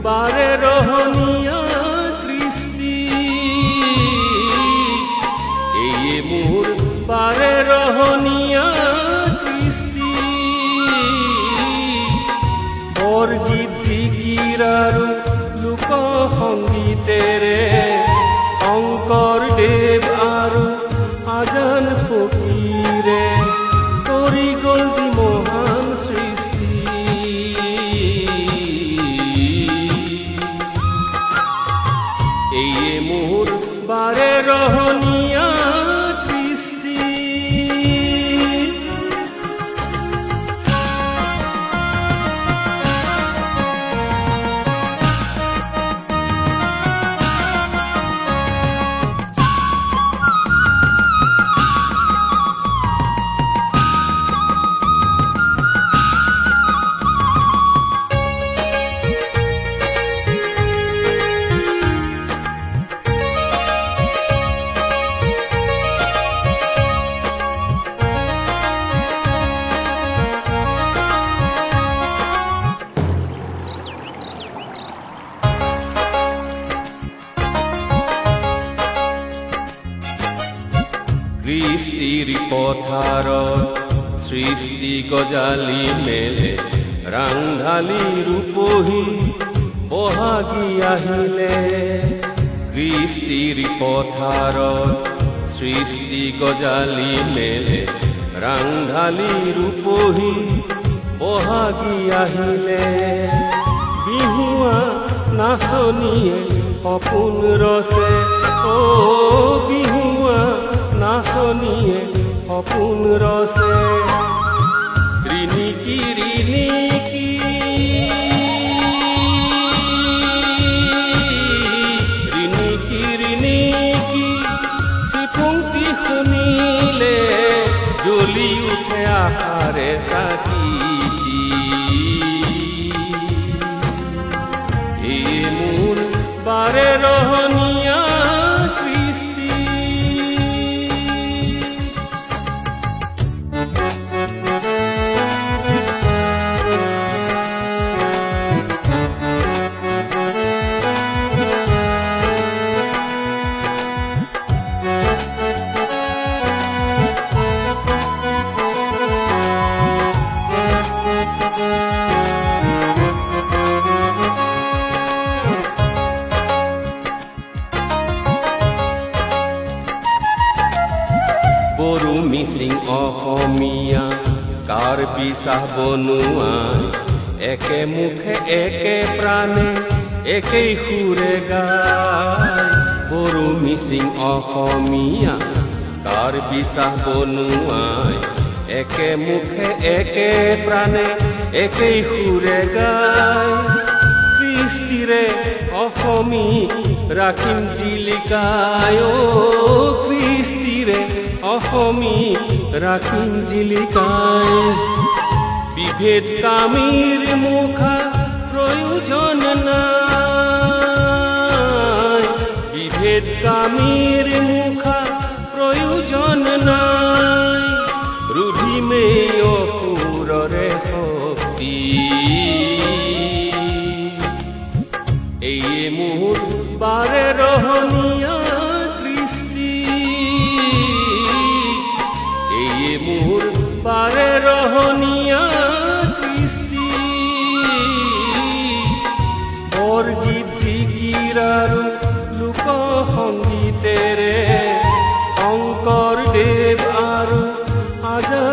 বাৰে ৰহনীয়া কৃষ্টি, এয়ে মোৰ বাৰে ৰহনীয়া কৃষ্টি। বৰগীত জিকিৰ আৰু লোক সংগীতেৰে শংকৰদেৱ আৰু আজান ফকীৰে কৰি গ'ল যি মহান সৃষ্টি। এয়ে মোৰ বাৰে ৰহনীয়া কৃষ্টি। কৃষ্টিৰ পথাৰত সৃষ্টি গজালি মেলে, ৰাংঢালি ৰূপহী বহাগী আহিলে। কৃষ্টিৰ পথাৰত সৃষ্টি গজালি মেলে, ৰাংঢালি ৰূপহী বহাগী আহিলে। বিহুৱা নাচনীয়ে সপোন ৰচে, বিহুৱা নাচনীয়ে সপোন ৰচে। ৰিণিকি ৰিণিকি ৰিণিকি ৰিণিকি চিফুংকি শুনিলে, জ্বলি উঠে আশাৰে চাকি। এই মোৰ বাৰে ৰহনীয়া কৃষ্টি। বড়ো মিচিং অসমীয়া কাৰ্বি চাহ বনুৱাই, একে মুখে একে প্ৰাণে একেই সুৰে গায়। বড়ো মিচিং অসমীয়া কাৰ্বি চাহ বনুৱাই, একে মুখে একে প্ৰাণে একেই সুৰে গায়। কৃষ্টিৰে অসমী ৰাখিম জিলিকাই, কৃষ্টিৰে অসমী ৰাখিম জিলিকাই। বিভেদ কামীৰ মুখা প্ৰয়োজন নাই, বিভেদ কামীৰ মুখা প্ৰয়োজন নাই। ৰুধিমে অসুৰৰে শক্তি, এয়ে মোৰ বাৰে ৰহনীয়া কৃষ্টি। এয়ে মোৰ বাৰে ৰহনীয়া কৃষ্টি। বৰগীত জিকিৰ আৰু লোক সংগীতেৰে শংকৰদেৱ আৰু আজান